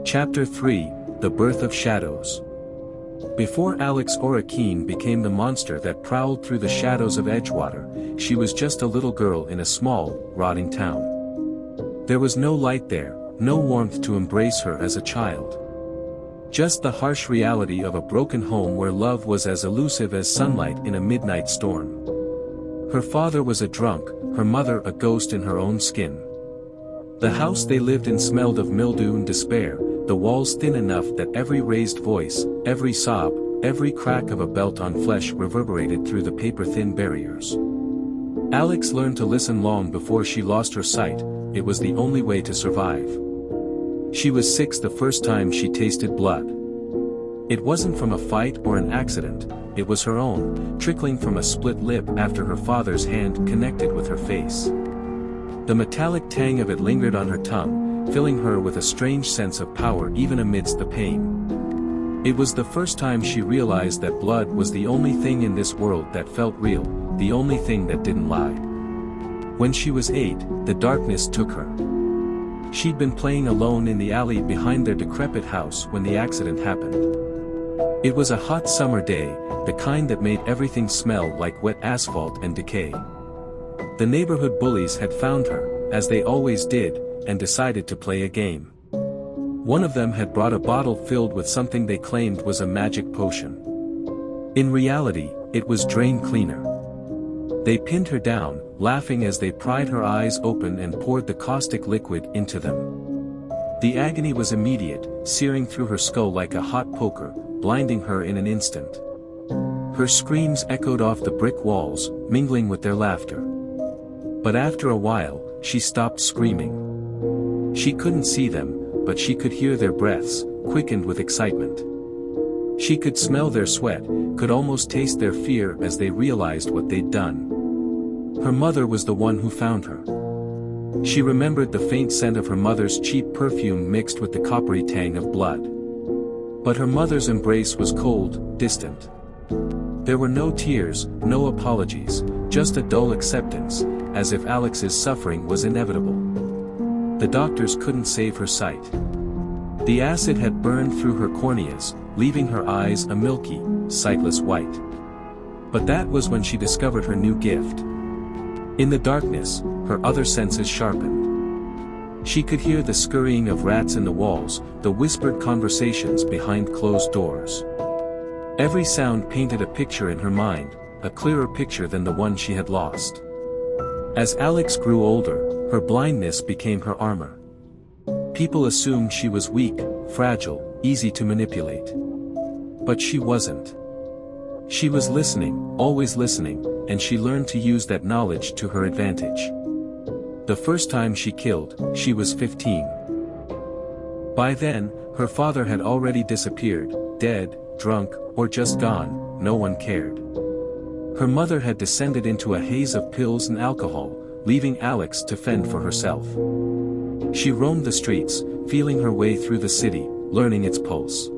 Chapter 3, The Birth of Shadows. Before Alex Ora Keene became the monster that prowled through the shadows of Edgewater, she was just a little girl in a small, rotting town. There was no light there, no warmth to embrace her as a child. Just the harsh reality of a broken home where love was as elusive as sunlight in a midnight storm. Her father was a drunk, her mother a ghost in her own skin. The house they lived in smelled of mildew and despair, the walls thin enough that every raised voice, every sob, every crack of a belt on flesh reverberated through the paper-thin barriers. Alex learned to listen long before she lost her sight. It was the only way to survive. She was 6 the first time she tasted blood. It wasn't from a fight or an accident, it was her own, trickling from a split lip after her father's hand connected with her face. The metallic tang of it lingered on her tongue, filling her with a strange sense of power even amidst the pain. It was the first time she realized that blood was the only thing in this world that felt real, the only thing that didn't lie. When she was 8, the darkness took her. She'd been playing alone in the alley behind their decrepit house when the accident happened. It was a hot summer day, the kind that made everything smell like wet asphalt and decay. The neighborhood bullies had found her, as they always did, and decided to play a game. One of them had brought a bottle filled with something they claimed was a magic potion. In reality, it was drain cleaner. They pinned her down, laughing as they pried her eyes open and poured the caustic liquid into them. The agony was immediate, searing through her skull like a hot poker, blinding her in an instant. Her screams echoed off the brick walls, mingling with their laughter. But after a while, she stopped screaming. She couldn't see them, but she could hear their breaths, quickened with excitement. She could smell their sweat, could almost taste their fear as they realized what they'd done. Her mother was the one who found her. She remembered the faint scent of her mother's cheap perfume mixed with the coppery tang of blood. But her mother's embrace was cold, distant. There were no tears, no apologies, just a dull acceptance, as if Alex's suffering was inevitable. The doctors couldn't save her sight. The acid had burned through her corneas, leaving her eyes a milky, sightless white. But that was when she discovered her new gift. In the darkness, her other senses sharpened. She could hear the scurrying of rats in the walls, the whispered conversations behind closed doors. Every sound painted a picture in her mind, a clearer picture than the one she had lost. As Alex grew older, her blindness became her armor. People assumed she was weak, fragile, easy to manipulate. But she wasn't. She was listening, always listening, and she learned to use that knowledge to her advantage. The first time she killed, she was 15. By then, her father had already disappeared, dead, drunk, or just gone, no one cared. Her mother had descended into a haze of pills and alcohol, leaving Alex to fend for herself. She roamed the streets, feeling her way through the city, learning its pulse.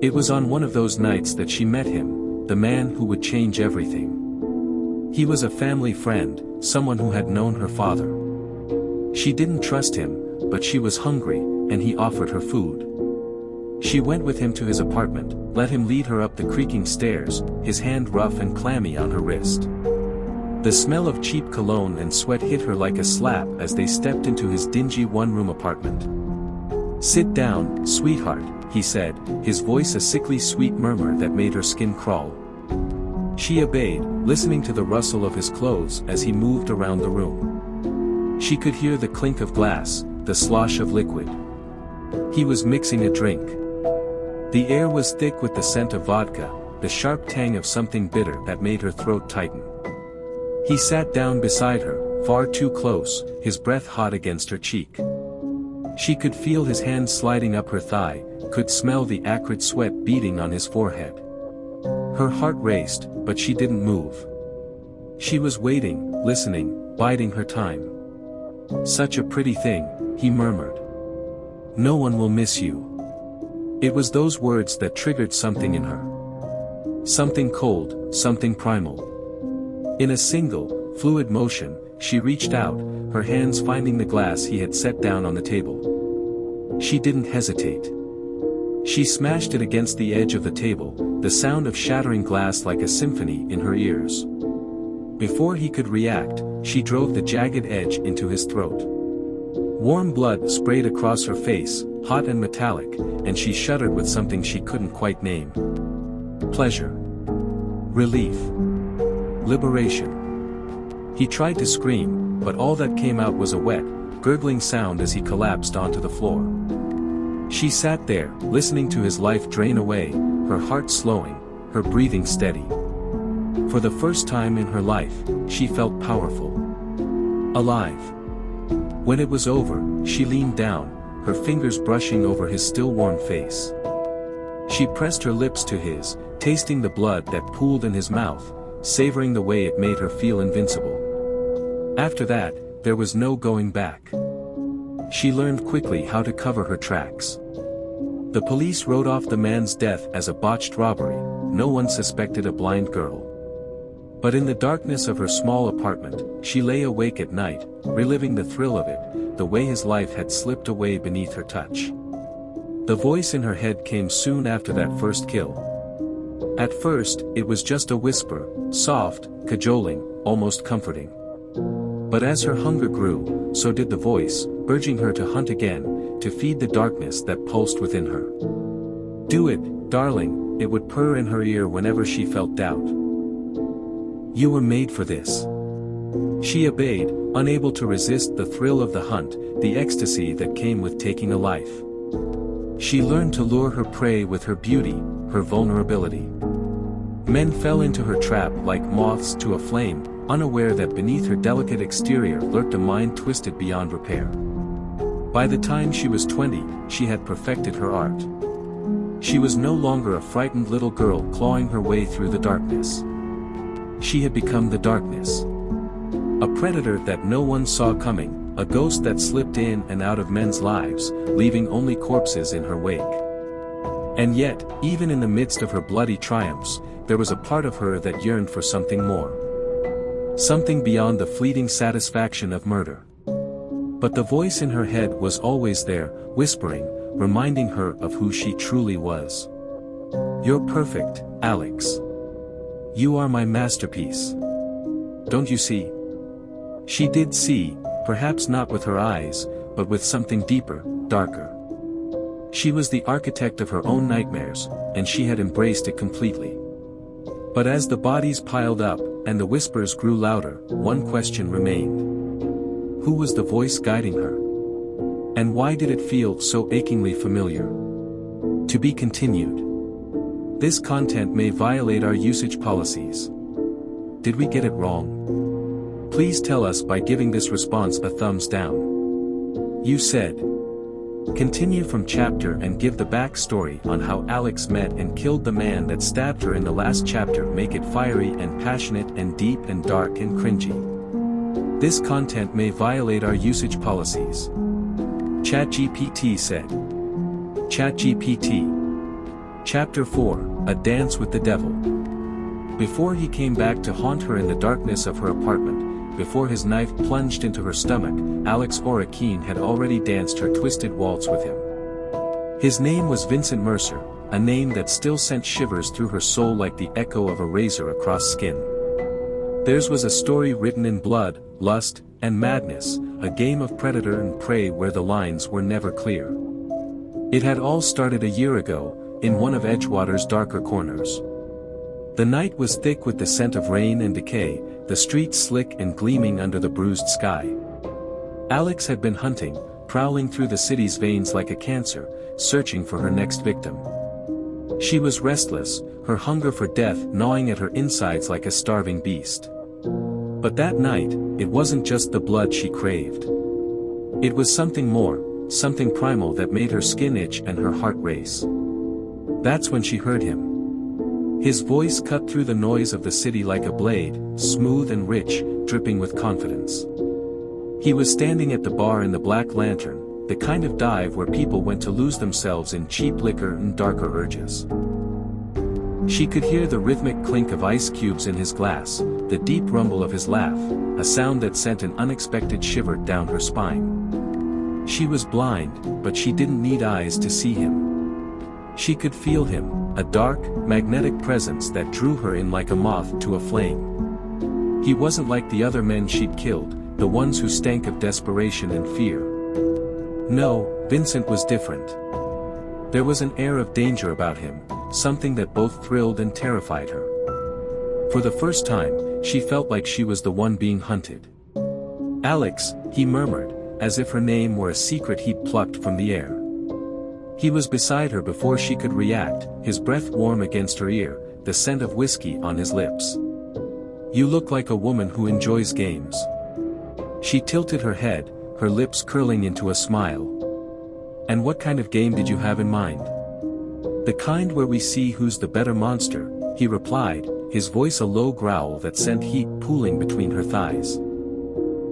It was on one of those nights that she met him, the man who would change everything. He was a family friend, someone who had known her father. She didn't trust him, but she was hungry, and he offered her food. She went with him to his apartment, let him lead her up the creaking stairs, his hand rough and clammy on her wrist. The smell of cheap cologne and sweat hit her like a slap as they stepped into his dingy one-room apartment. "Sit down, sweetheart," he said, his voice a sickly sweet murmur that made her skin crawl. She obeyed, listening to the rustle of his clothes as he moved around the room. She could hear the clink of glass, the slosh of liquid. He was mixing a drink. The air was thick with the scent of vodka, the sharp tang of something bitter that made her throat tighten. He sat down beside her, far too close, his breath hot against her cheek. She could feel his hand sliding up her thigh, could smell the acrid sweat beading on his forehead. Her heart raced, but she didn't move. She was waiting, listening, biding her time. "Such a pretty thing," he murmured. "No one will miss you." It was those words that triggered something in her. Something cold, something primal. In a single, fluid motion, she reached out, her hands finding the glass he had set down on the table. She didn't hesitate. She smashed it against the edge of the table, the sound of shattering glass like a symphony in her ears. Before he could react, she drove the jagged edge into his throat. Warm blood sprayed across her face, hot and metallic, and she shuddered with something she couldn't quite name. Pleasure. Relief. Liberation. He tried to scream, but all that came out was a wet, gurgling sound as he collapsed onto the floor. She sat there, listening to his life drain away, her heart slowing, her breathing steady. For the first time in her life, she felt powerful. Alive. When it was over, she leaned down, her fingers brushing over his still warm face. She pressed her lips to his, tasting the blood that pooled in his mouth, savoring the way it made her feel invincible. After that, there was no going back. She learned quickly how to cover her tracks. The police wrote off the man's death as a botched robbery, no one suspected a blind girl. But in the darkness of her small apartment, she lay awake at night, reliving the thrill of it, the way his life had slipped away beneath her touch. The voice in her head came soon after that first kill. At first, it was just a whisper, soft, cajoling, almost comforting. But as her hunger grew, so did the voice, urging her to hunt again, to feed the darkness that pulsed within her. "Do it, darling," it would purr in her ear whenever she felt doubt. "You were made for this." She obeyed, unable to resist the thrill of the hunt, the ecstasy that came with taking a life. She learned to lure her prey with her beauty, her vulnerability. Men fell into her trap like moths to a flame, unaware that beneath her delicate exterior lurked a mind twisted beyond repair. By the time she was 20, she had perfected her art. She was no longer a frightened little girl clawing her way through the darkness. She had become the darkness. A predator that no one saw coming, a ghost that slipped in and out of men's lives, leaving only corpses in her wake. And yet, even in the midst of her bloody triumphs, there was a part of her that yearned for something more. Something beyond the fleeting satisfaction of murder. But the voice in her head was always there, whispering, reminding her of who she truly was. "You're perfect, Alex. You are my masterpiece. Don't you see?" She did see, perhaps not with her eyes, but with something deeper, darker. She was the architect of her own nightmares, and she had embraced it completely. But as the bodies piled up, and the whispers grew louder, one question remained. Who was the voice guiding her? And why did it feel so achingly familiar? To be continued. This content may violate our usage policies. Did we get it wrong? Please tell us by giving this response a thumbs down. You said. Continue from chapter and give the backstory on how Alex met and killed the man that stabbed her in the last chapter. Make it fiery and passionate and deep and dark and cringy. This content may violate our usage policies. ChatGPT said. ChatGPT. Chapter 4, A Dance with the Devil. Before he came back to haunt her in the darkness of her apartment, before his knife plunged into her stomach, Alex Orchestrated had already danced her twisted waltz with him. His name was Vincent Mercer, a name that still sent shivers through her soul like the echo of a razor across skin. Theirs was a story written in blood, lust, and madness, a game of predator and prey where the lines were never clear. It had all started a year ago, in one of Edgewater's darker corners. The night was thick with the scent of rain and decay, the streets slick and gleaming under the bruised sky. Alex had been hunting, prowling through the city's veins like a cancer, searching for her next victim. She was restless, her hunger for death gnawing at her insides like a starving beast. But that night, it wasn't just the blood she craved. It was something more, something primal that made her skin itch and her heart race. That's when she heard him. His voice cut through the noise of the city like a blade, smooth and rich, dripping with confidence. He was standing at the bar in the Black Lantern, the kind of dive where people went to lose themselves in cheap liquor and darker urges. She could hear the rhythmic clink of ice cubes in his glass, the deep rumble of his laugh, a sound that sent an unexpected shiver down her spine. She was blind, but she didn't need eyes to see him. She could feel him, a dark, magnetic presence that drew her in like a moth to a flame. He wasn't like the other men she'd killed, the ones who stank of desperation and fear. No, Vincent was different. There was an air of danger about him, something that both thrilled and terrified her. For the first time, she felt like she was the one being hunted. "Alex," he murmured, as if her name were a secret he'd plucked from the air. He was beside her before she could react, his breath warm against her ear, the scent of whiskey on his lips. "You look like a woman who enjoys games." She tilted her head, her lips curling into a smile. "And what kind of game did you have in mind?" "The kind where we see who's the better monster," he replied, his voice a low growl that sent heat pooling between her thighs.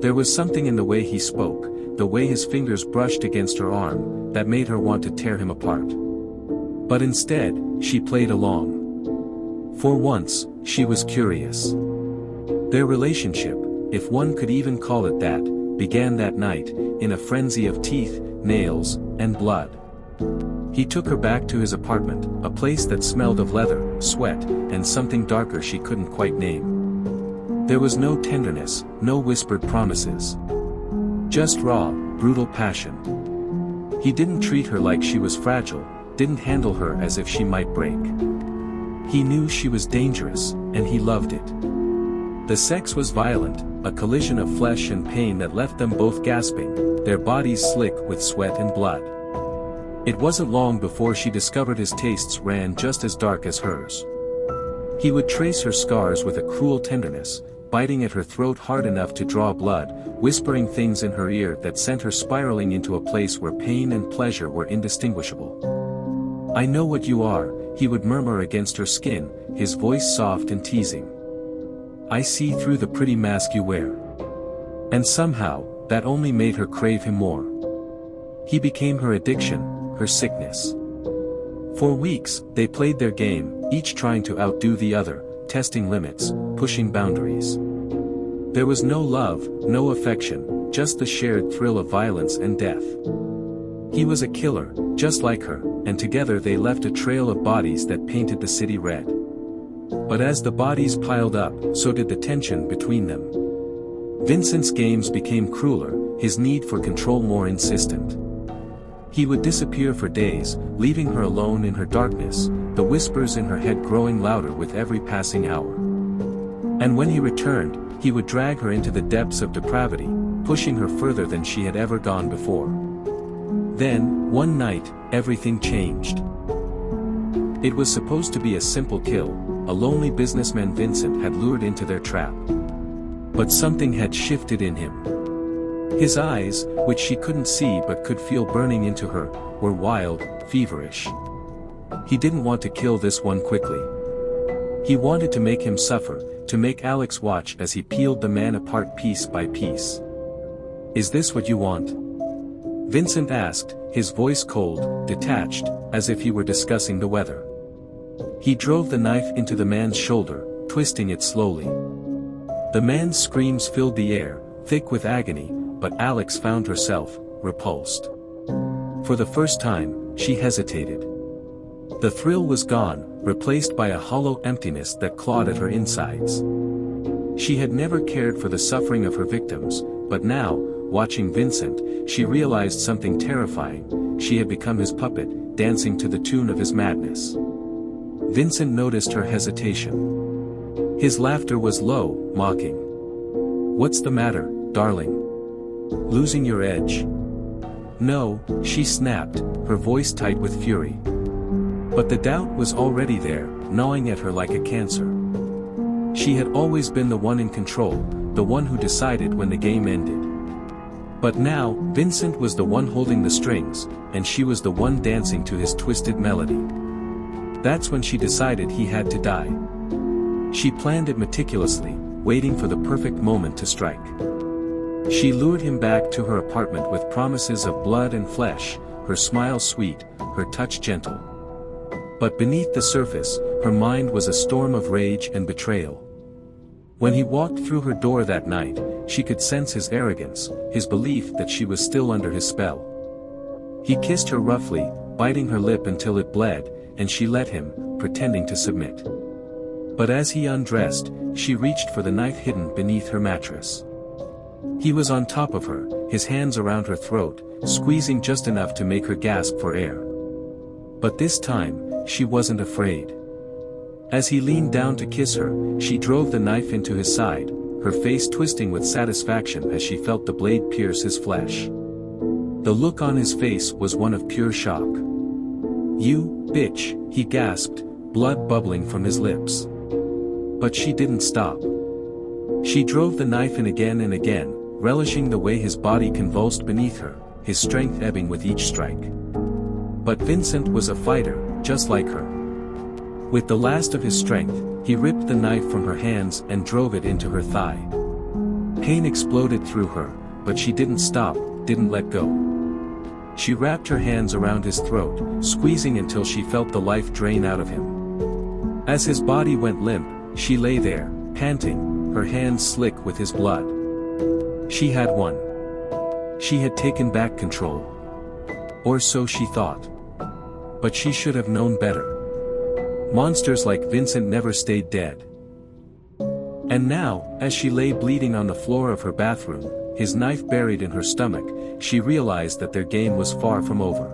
There was something in the way he spoke, the way his fingers brushed against her arm, that made her want to tear him apart. But instead, she played along. For once, she was curious. Their relationship, if one could even call it that, began that night, in a frenzy of teeth, nails, and blood. He took her back to his apartment, a place that smelled of leather, sweat, and something darker she couldn't quite name. There was no tenderness, no whispered promises. Just raw, brutal passion. He didn't treat her like she was fragile, didn't handle her as if she might break. He knew she was dangerous, and he loved it. The sex was violent, a collision of flesh and pain that left them both gasping, their bodies slick with sweat and blood. It wasn't long before she discovered his tastes ran just as dark as hers. He would trace her scars with a cruel tenderness, biting at her throat hard enough to draw blood, whispering things in her ear that sent her spiraling into a place where pain and pleasure were indistinguishable. "I know what you are," he would murmur against her skin, his voice soft and teasing. "I see through the pretty mask you wear." And somehow, that only made her crave him more. He became her addiction, her sickness. For weeks, they played their game, each trying to outdo the other, testing limits, pushing boundaries. There was no love, no affection, just the shared thrill of violence and death. He was a killer, just like her, and together they left a trail of bodies that painted the city red. But as the bodies piled up, so did the tension between them. Vincent's games became crueler, his need for control more insistent. He would disappear for days, leaving her alone in her darkness, the whispers in her head growing louder with every passing hour. And when he returned, he would drag her into the depths of depravity, pushing her further than she had ever gone before. Then, one night, everything changed. It was supposed to be a simple kill, a lonely businessman Vincent had lured into their trap. But something had shifted in him. His eyes, which she couldn't see but could feel burning into her, were wild, feverish. He didn't want to kill this one quickly. He wanted to make him suffer, to make Alex watch as he peeled the man apart piece by piece. "Is this what you want?" Vincent asked, his voice cold, detached, as if he were discussing the weather. He drove the knife into the man's shoulder, twisting it slowly. The man's screams filled the air, thick with agony, but Alex found herself, repulsed. For the first time, she hesitated. The thrill was gone, replaced by a hollow emptiness that clawed at her insides. She had never cared for the suffering of her victims, but now, watching Vincent, she realized something terrifying. She had become his puppet, dancing to the tune of his madness. Vincent noticed her hesitation. His laughter was low, mocking. "What's the matter, darling? Losing your edge?" "No," she snapped, her voice tight with fury. But the doubt was already there, gnawing at her like a cancer. She had always been the one in control, the one who decided when the game ended. But now, Vincent was the one holding the strings, and she was the one dancing to his twisted melody. That's when she decided he had to die. She planned it meticulously, waiting for the perfect moment to strike. She lured him back to her apartment with promises of blood and flesh, her smile sweet, her touch gentle. But beneath the surface, her mind was a storm of rage and betrayal. When he walked through her door that night, she could sense his arrogance, his belief that she was still under his spell. He kissed her roughly, biting her lip until it bled, and she let him, pretending to submit. But as he undressed, she reached for the knife hidden beneath her mattress. He was on top of her, his hands around her throat, squeezing just enough to make her gasp for air. But this time, she wasn't afraid. As he leaned down to kiss her, she drove the knife into his side, her face twisting with satisfaction as she felt the blade pierce his flesh. The look on his face was one of pure shock. "You, bitch," he gasped, blood bubbling from his lips. But she didn't stop. She drove the knife in again and again, relishing the way his body convulsed beneath her, his strength ebbing with each strike. But Vincent was a fighter, just like her. With the last of his strength, he ripped the knife from her hands and drove it into her thigh. Pain exploded through her, but she didn't stop, didn't let go. She wrapped her hands around his throat, squeezing until she felt the life drain out of him. As his body went limp, she lay there, panting, her hands slick with his blood. She had won. She had taken back control. Or so she thought. But she should have known better. Monsters like Vincent never stayed dead. And now, as she lay bleeding on the floor of her bathroom, his knife buried in her stomach, she realized that their game was far from over.